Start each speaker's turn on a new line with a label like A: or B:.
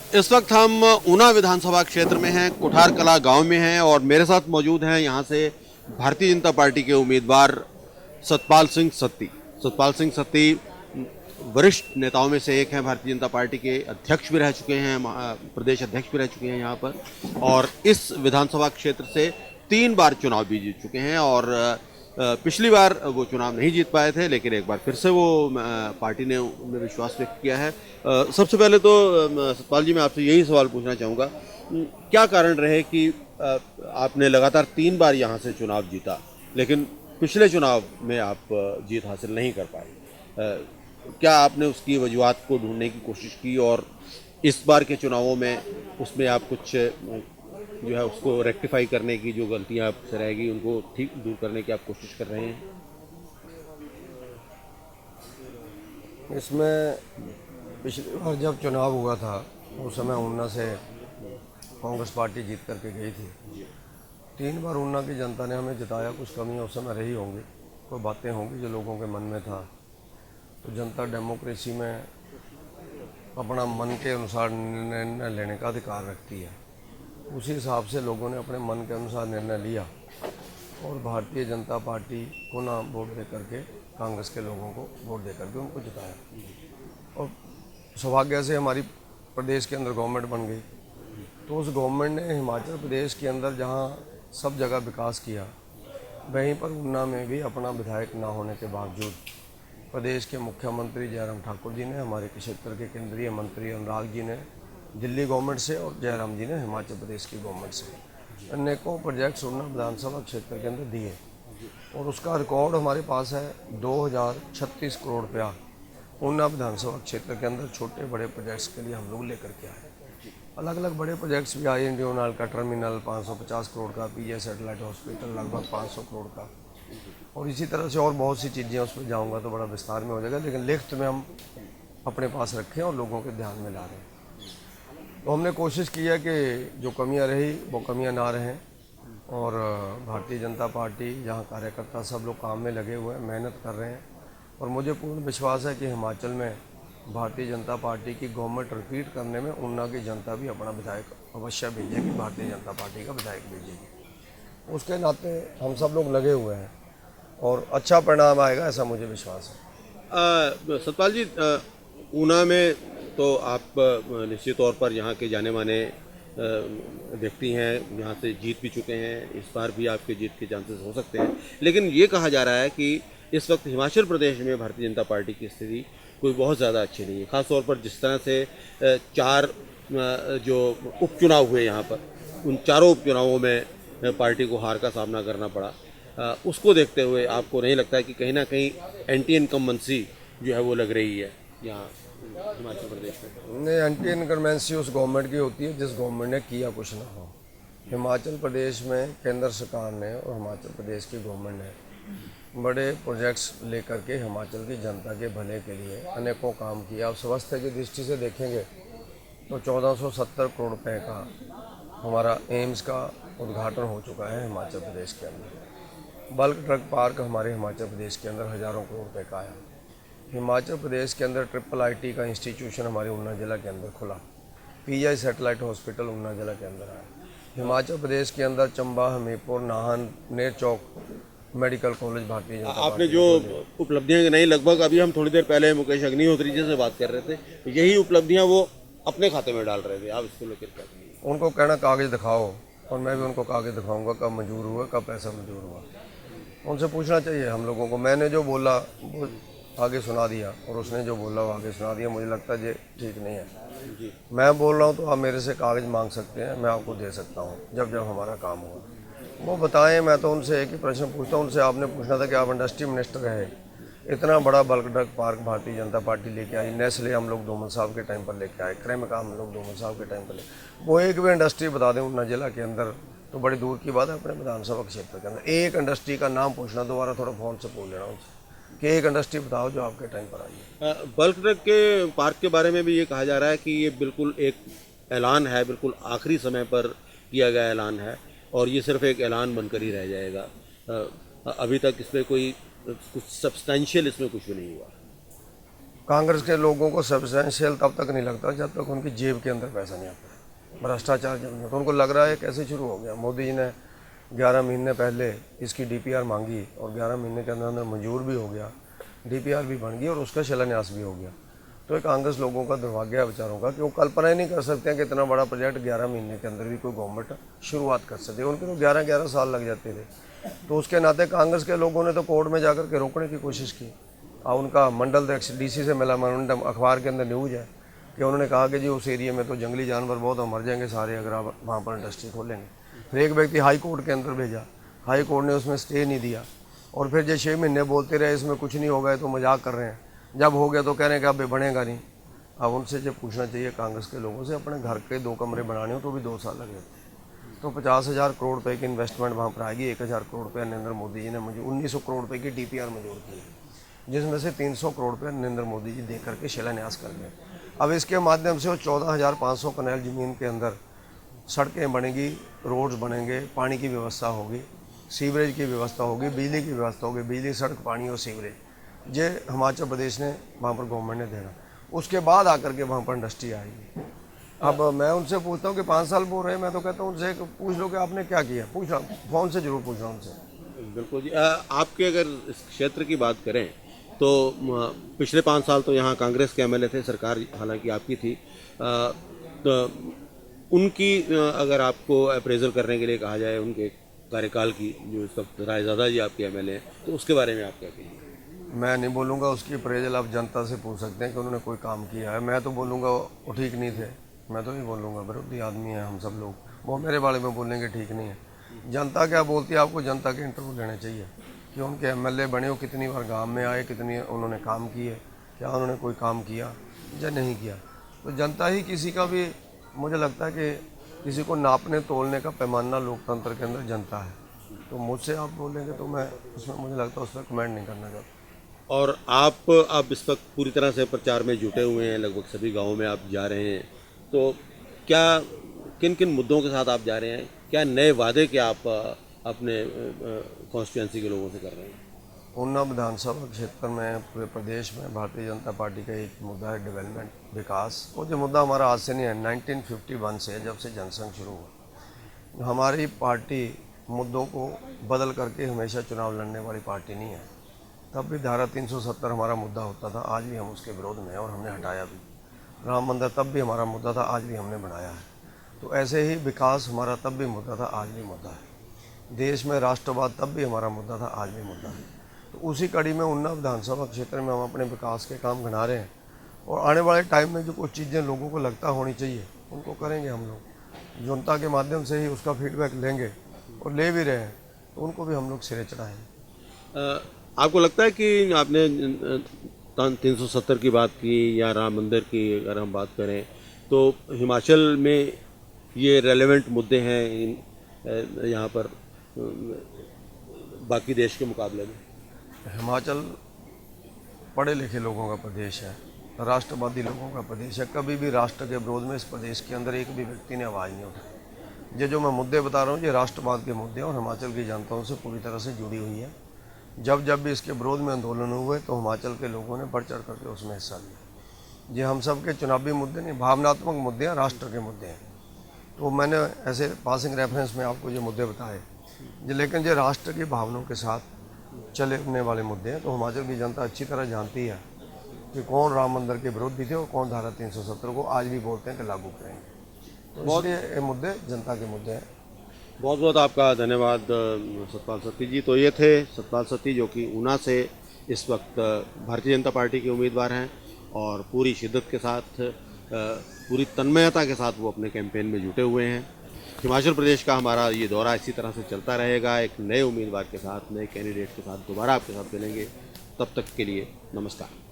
A: इस वक्त हम ऊना विधानसभा क्षेत्र में हैं, कुठार कला गांव में हैं और मेरे साथ मौजूद हैं यहाँ से भारतीय जनता पार्टी के उम्मीदवार सतपाल सिंह सत्ती। सतपाल सिंह सत्ती वरिष्ठ नेताओं में से एक हैं, भारतीय जनता पार्टी के अध्यक्ष भी रह चुके हैं, प्रदेश अध्यक्ष भी रह चुके हैं यहाँ पर, और इस विधानसभा क्षेत्र से 3 बार चुनाव भी जीत चुके हैं। और पिछली बार वो चुनाव नहीं जीत पाए थे, लेकिन एक बार फिर से वो पार्टी ने उनमें विश्वास व्यक्त किया है। सबसे पहले तो सतपाल जी, मैं आपसे यही सवाल पूछना चाहूँगा, क्या कारण रहे कि आपने लगातार 3 बार यहाँ से चुनाव जीता, लेकिन पिछले चुनाव में आप जीत हासिल नहीं कर पाए? क्या आपने उसकी वजूहत को ढूंढने की कोशिश की और इस बार के चुनावों में उसमें आप कुछ जो है उसको रेक्टिफाई करने की, जो गलतियां आपसे रहेगी उनको ठीक दूर करने की आप कोशिश कर रहे हैं?
B: इसमें पिछली बार जब चुनाव हुआ था उस समय ऊना से कांग्रेस पार्टी जीत करके गई थी। 3 बार ऊना की जनता ने हमें जिताया। कुछ कमियां उस समय रही होंगी, कोई बातें होंगी जो लोगों के मन में था। तो जनता डेमोक्रेसी में अपना मन के अनुसार निर्णय लेने का अधिकार रखती है। उसी हिसाब से लोगों ने अपने मन के अनुसार निर्णय लिया और भारतीय जनता पार्टी को ना वोट दे करके कांग्रेस के लोगों को वोट दे करके उनको जिताया। और सौभाग्य से हमारी प्रदेश के अंदर गवर्नमेंट बन गई। तो उस गवर्नमेंट ने हिमाचल प्रदेश के अंदर जहां सब जगह विकास किया, वहीं पर ऊना में भी अपना विधायक ना होने के बावजूद प्रदेश के मुख्यमंत्री जयराम ठाकुर जी ने, हमारे क्षेत्र के केंद्रीय मंत्री अनुराग जी ने दिल्ली गवर्नमेंट से और जयराम जी ने हिमाचल प्रदेश की गवर्नमेंट से अनेकों प्रोजेक्ट्स ऊना विधानसभा क्षेत्र के अंदर दिए। और उसका रिकॉर्ड हमारे पास है। 2036 करोड़ रुपया ऊना विधानसभा क्षेत्र के अंदर छोटे बड़े प्रोजेक्ट्स के लिए हम लोग लेकर के आए। अलग अलग बड़े प्रोजेक्ट्स भी आए। इंडियन ऑयल का टर्मिनल 550 करोड़ का, पीजे सैटेलाइट हॉस्पिटल लगभग 500 करोड़ का, और इसी तरह से और बहुत सी चीज़ें। उस पर जाऊँगा तो बड़ा विस्तार में हो जाएगा, लेकिन लिस्ट में हम अपने पास रखें और लोगों के ध्यान में ला रहे हैं। तो हमने कोशिश की है कि जो कमियां रही वो कमियां ना रहें। और भारतीय जनता पार्टी जहां कार्यकर्ता सब लोग काम में लगे हुए हैं, मेहनत कर रहे हैं। और मुझे पूर्ण विश्वास है कि हिमाचल में भारतीय जनता पार्टी की गवर्नमेंट रिपीट करने में ऊना की जनता भी अपना विधायक अवश्य भेजेगी, भारतीय जनता पार्टी का विधायक भेजेगी। उसके नाते हम सब लोग लगे हुए हैं और अच्छा परिणाम आएगा, ऐसा मुझे विश्वास है।
A: सतपाल जी, ऊना में तो आप निश्चित तौर पर यहाँ के जाने माने व्यक्ति हैं, यहाँ से जीत भी चुके हैं, इस बार भी आपके जीत के चांसेस हो सकते हैं। लेकिन ये कहा जा रहा है कि इस वक्त हिमाचल प्रदेश में भारतीय जनता पार्टी की स्थिति कोई बहुत ज़्यादा अच्छी नहीं है। ख़ासतौर पर जिस तरह से 4 जो उपचुनाव हुए यहाँ पर, उन चारों उपचुनावों में पार्टी को हार का सामना करना पड़ा। उसको देखते हुए आपको नहीं लगता है कि कहीं ना कहीं एंटी इनकम्बेंसी जो है वो लग रही है यहाँ हिमाचल प्रदेश में?
B: नहीं, एंटी इनकम्बेंसी उस गवर्नमेंट की होती है जिस गवर्नमेंट ने किया कुछ ना हो। हिमाचल प्रदेश में केंद्र सरकार ने और हिमाचल प्रदेश की गवर्नमेंट ने बड़े प्रोजेक्ट्स लेकर के हिमाचल की जनता के भले के लिए अनेकों काम किया। अब स्वास्थ्य की दृष्टि से देखेंगे तो 1470 करोड़ रुपए का हमारा एम्स का उद्घाटन हो चुका है हिमाचल प्रदेश के अंदर। बल्क ड्रग पार्क हमारे हिमाचल प्रदेश के अंदर हज़ारों करोड़ रुपए का आया। हिमाचल प्रदेश के अंदर IIIT का इंस्टीट्यूशन हमारे ऊना जिला के अंदर खुला। पीजे सैटेलाइट हॉस्पिटल ऊना जिला के अंदर आया। हिमाचल प्रदेश के अंदर चंबा, हमीरपुर, नाहन, नेर चौक मेडिकल कॉलेज भारतीय जनता
A: आपने जो उपलब्धियां गिनाई, लगभग अभी हम थोड़ी देर पहले मुकेश अग्निहोत्री जी से बात कर रहे थे, यही उपलब्धियां वो अपने खाते में डाल रहे थे। आप इसको लेकर क्या कहेंगे?
B: उनको कहना कागज़ दिखाओ, और मैं भी उनको कागज़ दिखाऊंगा कब मंजूर हुआ, कब पैसा मंजूर हुआ। उनसे पूछना चाहिए हम लोगों को। मैंने जो बोला वो आगे सुना दिया और उसने जो बोला वो आगे सुना दिया। मुझे लगता है ये ठीक नहीं है। मैं बोल रहा हूँ तो आप मेरे से कागज़ मांग सकते हैं, मैं आपको दे सकता हूँ जब जब हमारा काम होगा। वो बताएं। मैं तो उनसे एक ही प्रश्न पूछता हूँ। उनसे आपने पूछना था कि आप इंडस्ट्री मिनिस्टर रहे, इतना बड़ा bulk drug park Bharatiya Janata party लेके आई। नेस्ले हम लोग धूमल साहब के टाइम पर लेके आए, क्रेमिका हम लोग धूमल साहब के टाइम पर वो एक भी इंडस्ट्री बता दें ऊना जिला के अंदर तो बड़ी दूर की बात है। अपने विधानसभा क्षेत्र के अंदर एक इंडस्ट्री का नाम पूछना, दोबारा थोड़ा फ़ोन से पूछ लेना उनसे कि एक इंडस्ट्री बताओ जो आपके टाइम पर आई है।
A: बल्क ड्रग के पार्क के बारे में भी ये कहा जा रहा है कि ये बिल्कुल एक ऐलान है, बिल्कुल आखिरी समय पर किया गया ऐलान है और ये सिर्फ एक ऐलान बनकर ही रह जाएगा। अभी तक इस पर कोई कुछ सब्सटेंशियल इसमें कुछ भी नहीं हुआ।
B: कांग्रेस के लोगों को सब्सटेंशियल तब तक नहीं लगता जब तक उनकी जेब के अंदर पैसा नहीं आता है। भ्रष्टाचार जब नहीं होता, उनको लग रहा है कैसे शुरू हो गया। मोदी जी ने 11 महीने पहले इसकी DPR मांगी और 11 महीने के अंदर अंदर मंजूर भी हो गया, DPR भी बन गई और उसका शिलान्यास भी हो गया। तो ये कांग्रेस लोगों का दुर्भाग्य है विचारों का कि वो कल्पना ही नहीं कर सकते हैं कि इतना बड़ा प्रोजेक्ट 11 महीने के अंदर भी कोई गवर्नमेंट शुरुआत कर सकती है। उनके तो 11-11 साल लग जाते थे। तो उसके नाते कांग्रेस के लोगों ने तो कोर्ट में जाकर के रोकने की कोशिश की। और उनका मंडल DC से मिला मेमोरेंडम, अखबार के अंदर न्यूज़ है कि उन्होंने कहा कि जी उस एरिया में तो जंगली जानवर बहुत मर जाएंगे सारे अगर आप वहाँ पर इंडस्ट्री खोलेंगे। फिर एक व्यक्ति हाई कोर्ट के अंदर भेजा, हाई कोर्ट ने उसमें स्टे नहीं दिया और फिर जो 6 महीने बोलते रहे इसमें कुछ नहीं होगा, तो मजाक कर रहे हैं। जब हो गया तो कह रहे हैं कि अब बढ़ेगा नहीं। अब उनसे जब पूछना चाहिए कांग्रेस के लोगों से, अपने घर के 2 कमरे बनाने हो तो भी 2 साल लग जाते हैं। तो 50,000 करोड़ रुपए की इन्वेस्टमेंट वहाँ पर आएगी। 1,000 करोड़ रुपये नरेंद्र मोदी जी ने मुझे 1900 करोड़ रुपये की DPR मंजूर की है, जिसमें से 300 करोड़ रुपये नरेंद्र मोदी जी दे करके शिलान्यास कर गए। अब इसके माध्यम से वो 14,500 कनाल ज़मीन के अंदर सड़कें बनेंगी, रोड्स बनेंगे, पानी की व्यवस्था होगी, सीवरेज की व्यवस्था होगी, बिजली की व्यवस्था होगी। बिजली, सड़क, पानी और सीवरेज ये हिमाचल प्रदेश ने वहाँ पर गवर्नमेंट ने देना। उसके बाद आकर के वहाँ पर इंडस्ट्री आएगी। अब मैं उनसे पूछता हूँ कि 5 साल बोल रहे हैं, मैं तो कहता हूँ उनसे पूछ लो कि आपने क्या किया। पूछ रहा फ़ोन से जरूर पूछ रहा हूँ उनसे।
A: बिल्कुल जी। आपके अगर इस क्षेत्र की बात करें तो पिछले 5 साल तो यहाँ कांग्रेस के MLA थे, सरकार हालांकि आपकी थी। तो उनकी अगर आपको अप्रेजल करने के लिए कहा जाए उनके कार्यकाल की, जो इस वक्त रायज़ादा जी आपके MLA हैं, तो उसके बारे में आप क्या कहेंगे?
B: मैं नहीं बोलूँगा उसकी अप्रेजल, आप जनता से पूछ सकते हैं कि उन्होंने कोई काम किया है। मैं तो बोलूँगा वो ठीक नहीं थे, मैं तो नहीं बोलूँगा। विरोधी आदमी है हम सब लोग, वो मेरे बारे में बोलेंगे ठीक नहीं है। जनता क्या बोलती है, आपको जनता के इंटरव्यू लेने चाहिए कि उनके MLA बने हो, कितनी बार गांव में आए, कितनी उन्होंने काम किए, क्या उन्होंने कोई काम किया या नहीं किया। तो जनता ही किसी का भी, मुझे लगता है कि किसी को नापने तोलने का पैमाना लोकतंत्र के अंदर जनता है। तो मुझसे आप बोलेंगे तो मैं उसमें, मुझे लगता है उस पर कमेंट नहीं करना चाहता।
A: और आप अब इस वक्त पूरी तरह से प्रचार में जुटे हुए हैं, लगभग सभी गाँवों में आप जा रहे हैं, तो क्या किन किन मुद्दों के साथ आप जा रहे हैं? क्या नए वादे क्या आप अपने कॉन्स्टिट्यूंसी के लोगों से कर रहे हैं?
B: ऊना विधानसभा क्षेत्र में पूरे प्रदेश में भारतीय जनता पार्टी का एक मुद्दा है डेवलपमेंट, विकास। वो जो मुद्दा हमारा आज से नहीं है, 1951 से, जब से जनसंघ शुरू हुआ। हमारी पार्टी मुद्दों को बदल करके हमेशा चुनाव लड़ने वाली पार्टी नहीं है। तब भी धारा 370 हमारा मुद्दा होता था, आज भी हम उसके विरोध में हैं और हमने हटाया भी। राम मंदिर तब भी हमारा मुद्दा था, आज भी हमने बनाया है। तो ऐसे ही विकास हमारा तब भी मुद्दा था, आज भी मुद्दा है। देश में राष्ट्रवाद तब भी हमारा मुद्दा था, आज भी मुद्दा है। तो उसी कड़ी में ऊना विधानसभा क्षेत्र में हम अपने विकास के काम गिना रहे हैं और आने वाले टाइम में जो कुछ चीज़ें लोगों को लगता होनी चाहिए उनको करेंगे हम लोग। जनता के माध्यम से ही उसका फीडबैक लेंगे और ले भी रहे हैं, तो उनको भी हम लोग सिरे चढ़ाएंगे।
A: आपको लगता है कि आपने 370 की बात की या राम मंदिर की अगर हम बात करें, तो हिमाचल में ये रेलेवेंट मुद्दे हैं यहाँ पर बाकी देश के मुकाबले में?
B: हिमाचल पढ़े लिखे लोगों का प्रदेश है, राष्ट्रवादी लोगों का प्रदेश है। कभी भी राष्ट्र के विरोध में इस प्रदेश के अंदर एक भी व्यक्ति ने आवाज़ नहीं उठाई। ये जो मैं मुद्दे बता रहा हूँ, ये राष्ट्रवाद के मुद्दे हैं और हिमाचल की जनताओं से पूरी तरह से जुड़ी हुई है। जब जब भी इसके विरोध में आंदोलन हुए तो हिमाचल के लोगों ने बढ़ चढ़ करके उसमें हिस्सा लिया। ये हम सब के चुनावी मुद्दे नहीं, भावनात्मक मुद्दे हैं, राष्ट्र के मुद्दे हैं। तो मैंने ऐसे पासिंग रेफरेंस में आपको ये मुद्दे बताए, लेकिन ये राष्ट्र की भावनाओं के साथ चलने वाले मुद्दे हैं। तो हिमाचल की जनता अच्छी तरह जानती है कि कौन राम मंदिर के विरोधी थे और कौन धारा 370 को आज भी बोलते हैं कि लागू करेंगे। तो इसलिए ये मुद्दे जनता के मुद्दे हैं।
A: बहुत बहुत आपका धन्यवाद सतपाल सत्ती जी। तो ये थे सतपाल सत्ती, जो कि ऊना से इस वक्त भारतीय जनता पार्टी के उम्मीदवार हैं और पूरी शिद्दत के साथ, पूरी तन्मयता के साथ वो अपने कैंपेन में जुटे हुए हैं। हिमाचल प्रदेश का हमारा ये दौरा इसी तरह से चलता रहेगा। एक नए उम्मीदवार के साथ, नए कैंडिडेट के साथ दोबारा आपके साथ मिलेंगे। तब तक के लिए नमस्कार।